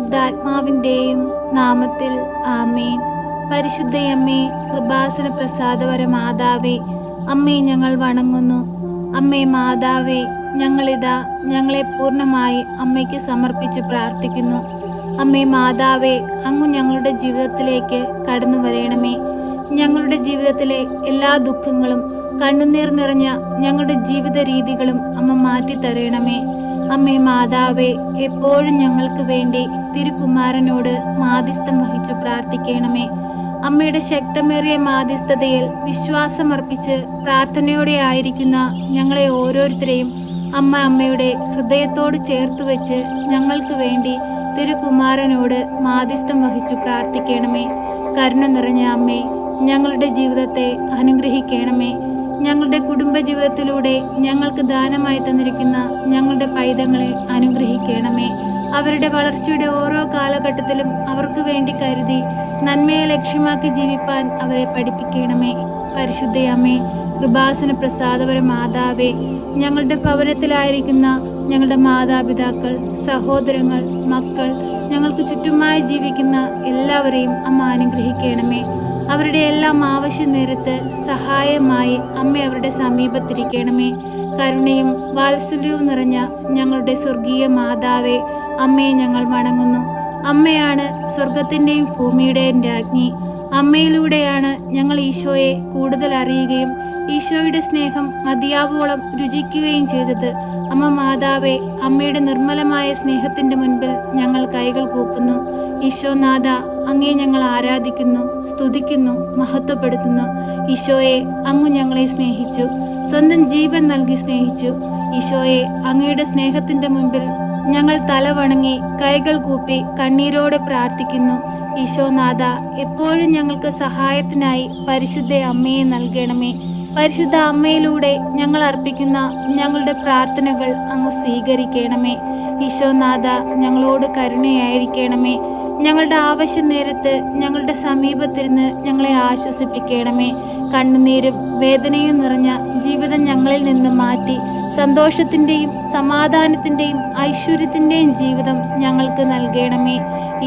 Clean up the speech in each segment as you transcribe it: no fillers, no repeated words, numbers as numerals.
പരിശുദ്ധാത്മാവിൻ്റെയും നാമത്തിൽ ആമേൻ. പരിശുദ്ധയമ്മേ, കൃപാസന പ്രസാദപര മാതാവേ, അമ്മേ ഞങ്ങൾ വണങ്ങുന്നു. അമ്മേ മാതാവേ, ഞങ്ങളിതാ ഞങ്ങളെ പൂർണ്ണമായി അമ്മയ്ക്ക് സമർപ്പിച്ച് പ്രാർത്ഥിക്കുന്നു. അമ്മേ മാതാവേ, അങ്ങ് ഞങ്ങളുടെ ജീവിതത്തിലേക്ക് കടന്നു വരയണമേ. ഞങ്ങളുടെ ജീവിതത്തിലെ എല്ലാ ദുഃഖങ്ങളും കണ്ണുനീർ നിറഞ്ഞ ഞങ്ങളുടെ ജീവിത രീതികളും അമ്മ മാറ്റിത്തരയണമേ. അമ്മേ മാതാവേ, എപ്പോഴും ഞങ്ങൾക്ക് വേണ്ടി തിരുക്കുമാരനോട് മാധ്യസ്ഥം വഹിച്ചു പ്രാർത്ഥിക്കണമേ. അമ്മയുടെ ശക്തമേറിയ മാധ്യസ്ഥതയിൽ വിശ്വാസമർപ്പിച്ച് പ്രാർത്ഥനയോടെ ആയിരിക്കുന്ന ഞങ്ങളെ ഓരോരുത്തരെയും അമ്മയുടെ ഹൃദയത്തോട് ചേർത്ത് വെച്ച് ഞങ്ങൾക്ക് വേണ്ടി തിരുക്കുമാരനോട് മാധ്യസ്ഥം വഹിച്ചു പ്രാർത്ഥിക്കണമേ. കരുണ നിറഞ്ഞ അമ്മേ, ഞങ്ങളുടെ ജീവിതത്തെ അനുഗ്രഹിക്കണമേ. ഞങ്ങളുടെ കുടുംബജീവിതത്തിലൂടെ ഞങ്ങൾക്ക് ദാനമായി തന്നിരിക്കുന്ന ഞങ്ങളുടെ പൈതങ്ങളെ അനുഗ്രഹിക്കണമേ. അവരുടെ വളർച്ചയുടെ ഓരോ കാലഘട്ടത്തിലും അവർക്ക് വേണ്ടി കരുതി നന്മയെ ലക്ഷ്യമാക്കി ജീവിപ്പാൻ അവരെ പഠിപ്പിക്കണമേ. പരിശുദ്ധയമ്മേ, കൃപാസന പ്രസാദപര മാതാവേ, ഞങ്ങളുടെ ഭവനത്തിലായിരിക്കുന്ന ഞങ്ങളുടെ മാതാപിതാക്കൾ, സഹോദരങ്ങൾ, മക്കൾ, ഞങ്ങൾക്ക് ചുറ്റുമായി ജീവിക്കുന്ന എല്ലാവരെയും അമ്മ അനുഗ്രഹിക്കണമേ. അവരുടെ എല്ലാം ആവശ്യ നേരത്ത് സഹായമായി അമ്മ അവരുടെ സമീപത്തിരിക്കണമേ. കരുണയും വാത്സല്യവും നിറഞ്ഞ ഞങ്ങളുടെ സ്വർഗീയ മാതാവേ, അമ്മയെ ഞങ്ങൾ വണങ്ങുന്നു. അമ്മയാണ് സ്വർഗത്തിൻ്റെയും ഭൂമിയുടെയും രാജ്ഞി. അമ്മയിലൂടെയാണ് ഞങ്ങൾ ഈശോയെ കൂടുതൽ അറിയുകയും ഈശോയുടെ സ്നേഹം മതിയാവോളം രുചിക്കുകയും ചെയ്തത്. അമ്മ മാതാവേ, അമ്മയുടെ നിർമ്മലമായ സ്നേഹത്തിൻ്റെ മുൻപിൽ ഞങ്ങൾ കൈകൾ കൂപ്പുന്നു. ഈശോനാഥ, അങ്ങേ ഞങ്ങൾ ആരാധിക്കുന്നു, സ്തുതിക്കുന്നു, മഹത്വപ്പെടുത്തുന്നു. ഈശോയെ, അങ്ങ് ഞങ്ങളെ സ്നേഹിച്ചു, സ്വന്തം ജീവൻ നൽകി സ്നേഹിച്ചു. ഈശോയെ, അങ്ങയുടെ സ്നേഹത്തിൻ്റെ മുൻപിൽ ഞങ്ങൾ തലവണങ്ങി കൈകൾ കൂപ്പി കണ്ണീരോടെ പ്രാർത്ഥിക്കുന്നു. ഈശോനാഥ, എപ്പോഴും ഞങ്ങൾക്ക് സഹായത്തിനായി പരിശുദ്ധ അമ്മയെ നൽകണമേ. പരിശുദ്ധ അമ്മയിലൂടെ ഞങ്ങൾ അർപ്പിക്കുന്ന ഞങ്ങളുടെ പ്രാർത്ഥനകൾ അങ്ങ് സ്വീകരിക്കണമേ. ഈശോനാഥ, ഞങ്ങളോട് കരുണയായിരിക്കണമേ. ഞങ്ങളുടെ ആവശ്യ നേരത്ത് ഞങ്ങളുടെ സമീപത്തിരുന്ന് ഞങ്ങളെ ആശ്വസിപ്പിക്കണമേ. കണ്ണുനീരും വേദനയും നിറഞ്ഞ ജീവിതം ഞങ്ങളിൽ നിന്ന് മാറ്റി സന്തോഷത്തിൻ്റെയും സമാധാനത്തിൻ്റെയും ഐശ്വര്യത്തിൻ്റെയും ജീവിതം ഞങ്ങൾക്ക് നൽകണമേ.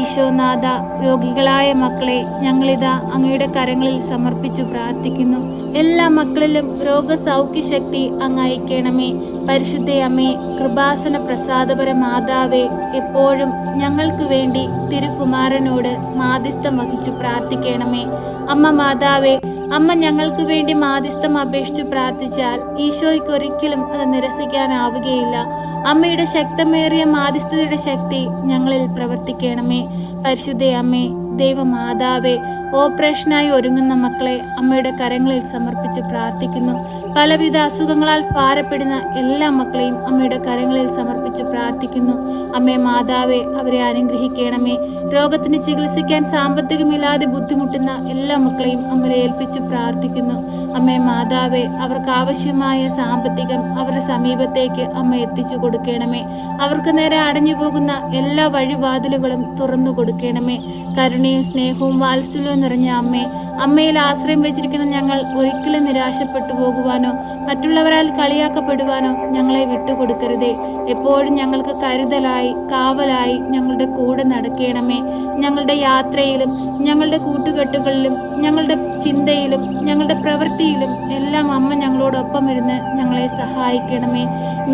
ഈശോനാഥ, രോഗികളായ മക്കളെ ഞങ്ങളിതാ അങ്ങയുടെ കരങ്ങളിൽ സമർപ്പിച്ചു പ്രാർത്ഥിക്കുന്നു. എല്ലാ മക്കളിലും രോഗസൗഖ്യശക്തി അങ്ങ് അയക്കണമേ. പരിശുദ്ധയമ്മേ, കൃപാസന പ്രസാദപര മാതാവേ, എപ്പോഴും ഞങ്ങൾക്ക് വേണ്ടി തിരുക്കുമാരനോട് മാധ്യസ്ഥം വഹിച്ചു പ്രാർത്ഥിക്കണമേ. അമ്മ മാതാവേ, അമ്മ ഞങ്ങൾക്ക് വേണ്ടി മാധ്യസ്ഥം അപേക്ഷിച്ചു പ്രാർത്ഥിച്ചാൽ ഈശോയ്ക്ക് ഒരിക്കലും അത് നിരസിക്കാനാവുകയില്ല. അമ്മയുടെ ശക്തമേറിയ മാധ്യസ്ഥതയുടെ ശക്തി ഞങ്ങളിൽ പ്രവർത്തിക്കണമേ. പരിശുദ്ധയമ്മേ, ദൈവമാതാവേ, ഓപ്പറേഷനായി ഒരുങ്ങുന്ന മക്കളെ അമ്മയുടെ കരങ്ങളിൽ സമർപ്പിച്ച് പ്രാർത്ഥിക്കുന്നു. പലവിധ അസുഖങ്ങളാൽ ഭാരപ്പെടുന്ന എല്ലാ മക്കളെയും അമ്മയുടെ കരങ്ങളിൽ സമർപ്പിച്ച് പ്രാർത്ഥിക്കുന്നു. അമ്മേ മാതാവേ, അവരെ അനുഗ്രഹിക്കണമേ. രോഗത്തിന് ചികിത്സിക്കാൻ സാമ്പത്തികമില്ലാതെ ബുദ്ധിമുട്ടുന്ന എല്ലാ മക്കളെയും അമ്മയെ ഏൽപ്പിച്ചു പ്രാർത്ഥിക്കുന്നു. അമ്മേ മാതാവേ, അവർക്ക് ആവശ്യമായ സാമ്പത്തികം അവരുടെ സമീപത്തേക്ക് അമ്മ എത്തിച്ചു കൊടുക്കണമേ. അവർക്ക് നേരെ അടഞ്ഞു പോകുന്ന എല്ലാ വഴിവാതിലുകളും തുറന്നു കൊടുക്കണമേ. കരുണയും സ്നേഹവും വാത്സല്യവും നിറഞ്ഞ അമ്മേ, അമ്മയിൽ ആശ്രയം വെച്ചിരിക്കുന്ന ഞങ്ങൾ ഒരിക്കലും നിരാശപ്പെട്ടു പോകുവാനോ മറ്റുള്ളവരാൽ കളിയാക്കപ്പെടുവാനോ ഞങ്ങളെ വിട്ടുകൊടുക്കരുതേ. എപ്പോഴും ഞങ്ങൾക്ക് കരുതലായി കാവലായി ഞങ്ങളുടെ കൂടെ നടക്കണമേ. ഞങ്ങളുടെ യാത്രയിലും ഞങ്ങളുടെ കൂട്ടുകെട്ടുകളിലും ഞങ്ങളുടെ ചിന്തയിലും ഞങ്ങളുടെ പ്രവൃത്തിയിലും എല്ലാം അമ്മ ഞങ്ങളോടൊപ്പം ഇരുന്ന് ഞങ്ങളെ സഹായിക്കണമേ.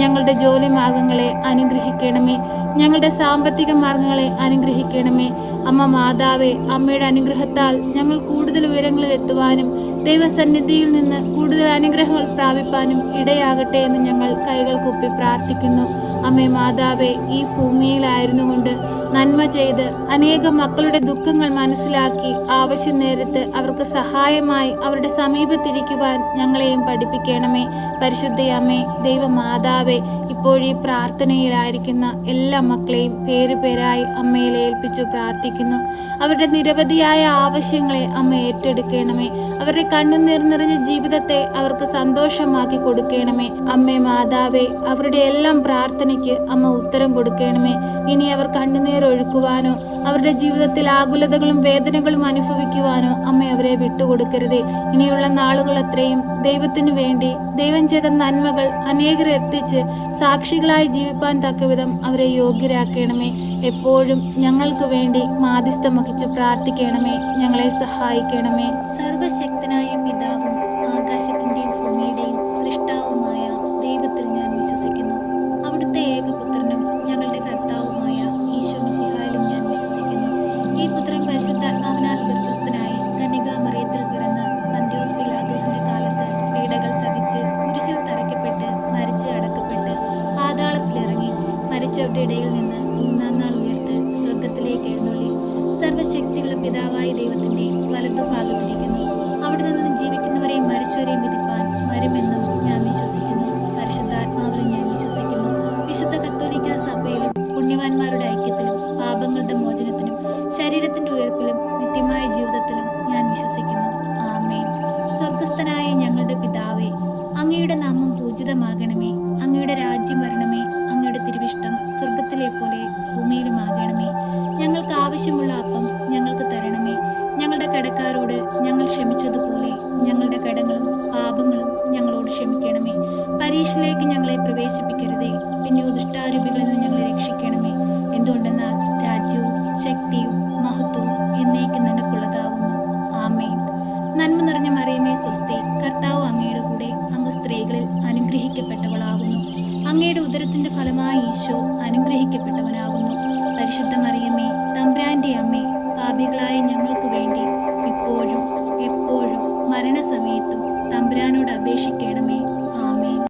ഞങ്ങളുടെ ജോലി മാർഗങ്ങളെ അനുഗ്രഹിക്കണമേ. ഞങ്ങളുടെ സാമ്പത്തിക മാർഗങ്ങളെ അനുഗ്രഹിക്കണമേ. അമ്മ മാതാവേ, അമ്മയുടെ അനുഗ്രഹത്താൽ ഞങ്ങൾ കൂടുതൽ ഉയരങ്ങളിൽ എത്തുവാനും ദൈവസന്നിധിയിൽ നിന്ന് കൂടുതൽ അനുഗ്രഹങ്ങൾ പ്രാപിപ്പാനും ഇടയാകട്ടെ എന്ന് ഞങ്ങൾ കൈകൾ കൂപ്പി പ്രാർത്ഥിക്കുന്നു. അമ്മേ മാതാവേ, ഈ ഭൂമിയിലായിരുന്നു കൊണ്ട് നന്മ ചെയ്ത് അനേകം മക്കളുടെ ദുഃഖങ്ങൾ മനസ്സിലാക്കി ആവശ്യ നേരത്ത് അവർക്ക് സഹായമായി അവരുടെ സമീപത്തിരിക്കുവാൻ ഞങ്ങളെയും പഠിപ്പിക്കണമേ. പരിശുദ്ധയമ്മേ, ദൈവമാതാവേ, ഇപ്പോഴീ പ്രാർത്ഥനയിലായിരിക്കുന്ന എല്ലാ മക്കളെയും പേരുപേരായി അമ്മയിൽ ഏൽപ്പിച്ചു പ്രാർത്ഥിക്കുന്നു. അവരുടെ നിരവധിയായ ആവശ്യങ്ങളെ അമ്മ ഏറ്റെടുക്കണമേ. അവരുടെ കണ്ണുനീർ നിറഞ്ഞ ജീവിതത്തെ അവർക്ക് സന്തോഷമാക്കി കൊടുക്കണമേ. അമ്മേ മാതാവേ, അവരുടെ എല്ലാം പ്രാർത്ഥനയ്ക്ക് അമ്മ ഉത്തരം കൊടുക്കണമേ. ഇനി അവർ കണ്ണുനീർ കണ്ണീരൊഴുക്കുവാനോ അവരുടെ ജീവിതത്തിൽ ആകുലതകളും വേദനകളും അനുഭവിക്കുവാനോ അമ്മ അവരെ വിട്ടുകൊടുക്കരുതേ. ഇനിയുള്ള നാളുകൾ അത്രയും ദൈവത്തിനു വേണ്ടി ദൈവം ചെയ്ത നന്മകൾ അനേകരെ എത്തിച്ച് സാക്ഷികളായി ജീവിപ്പാൻ തക്കവിധം അവരെ യോഗ്യരാക്കണമേ. എപ്പോഴും ഞങ്ങൾക്ക് വേണ്ടി മാധ്യസ്ഥം വഹിച്ച് പ്രാർത്ഥിക്കണമേ. ഞങ്ങളെ സഹായിക്കണമേ. സർവശക്തനായ പിതാവും ആകാശത്തിന്റെയും ഭൂമിയുടെയും സൃഷ്ടാവുമായ ദൈവത്തിൽ ഞാൻ വിശ്വസിക്കുന്നു. അവിടുത്തെ ഏകപുത്രനും ഞങ്ങളുടെ കർത്താവുമായ ഈശോ മിശിഹായിലും ഞാൻ വിശ്വസിക്കുന്നു. ഈ പുത്രൻ പരിശുദ്ധാത്മാവിനാൽ ഗർഭസ്ഥനായി കന്യകാമറിയത്തിൽ പിറന്ന് പന്തിയോസ് പിലാത്തോസിന്റെ കാലത്ത് പീഡകൾ സഹിച്ച് കുരിശിൽ തറയ്ക്കപ്പെട്ട് മരിച്ച് അടക്കപ്പെട്ട് പാതാളത്തിലിറങ്ങി മരിച്ചവരുടെ ഇടയിൽ നിന്ന് മൂന്നാം നാൾ ഉയർത്ത് സ്വർഗത്തിലേക്ക് എഴുന്നള്ളി സർവശക്തിയുള്ള പിതാവായ ദൈവത്തിന്റെ വലതുഭാഗത്തിരിക്കുന്നു. അവിടെ നിന്ന് ജീവിക്കുന്നവരെയും മരിച്ചവരെയും വിധിപ്പാൻ വരുമെന്നും ഞാൻ വിശ്വസിക്കുന്നു. പരിശുദ്ധാത്മാവിലും ഞാൻ വിശ്വസിക്കുന്നു. വിശുദ്ധ കത്തോലിക്കാ സഭയിലും പുണ്യവാന്മാരുടെ ഐക്യത്തിലും പാപങ്ങളുടെ മോചനത്തിനും ശരീരത്തിന്റെ ഉയർപ്പിലും നിത്യമായ ജീവിതത്തിലും ഞാൻ വിശ്വസിക്കുന്നു. ആമേൻ. സ്വർഗസ്ഥനായ ഞങ്ങളുടെ പിതാവേ, അങ്ങയുടെ നാമം പൂജിതമാകണമേ. അങ്ങയുടെ രാജ്യം വരണമേ. അങ്ങയുടെ തിരുവിഷ്ടം സ്വർഗത്തിലെ പോലെ ഭൂമിയിലുമാകണമേ. ഞങ്ങൾക്ക് ആവശ്യമുള്ള അപ്പം ഞങ്ങൾക്ക് തരണമേ. ഞങ്ങളുടെ കടക്കാരോട് ഞങ്ങൾ ക്ഷമിച്ചതുപോലെ ഞങ്ങളുടെ കടങ്ങളും പാപങ്ങളും ഞങ്ങളോട് ക്ഷമിക്കണമേ. പരീക്ഷയിലേക്ക് ഞങ്ങളെ പ്രവേശിപ്പിക്കരുതേ, പിന്നെയോ ദുഷ്ടാരൂപികളിൽ നിന്ന് ഞങ്ങളെ രക്ഷിക്കണമേ. എന്തുകൊണ്ടെന്നാൽ രാജ്യവും ശക്തിയും മഹത്വവും എന്നേക്കും നിനക്കുള്ളതാവുന്നു. ആമേൻ. നന്മ നിറഞ്ഞ മറിയമേ സ്വസ്തി, കർത്താവ് അങ്ങയുടെ കൂടെ, അങ്ങ് സ്ത്രീകളിൽ അനുഗ്രഹിക്കപ്പെട്ടവളാകുന്നു. അങ്ങയുടെ ഉദരത്തിന്റെ ഫലമായ ഈശോ അനുഗ്രഹിക്കപ്പെട്ടവനാകുന്നു. പരിശുദ്ധ മറിയമേ, തമ്പുരാന്റെ അമ്മേ, പാപികളായ ഞങ്ങൾക്ക് വേണ്ടി ഇപ്പോഴും എപ്പോഴും മരണസമയത്തും തമ്പുരാനോട് അപേക്ഷിക്കണമേ.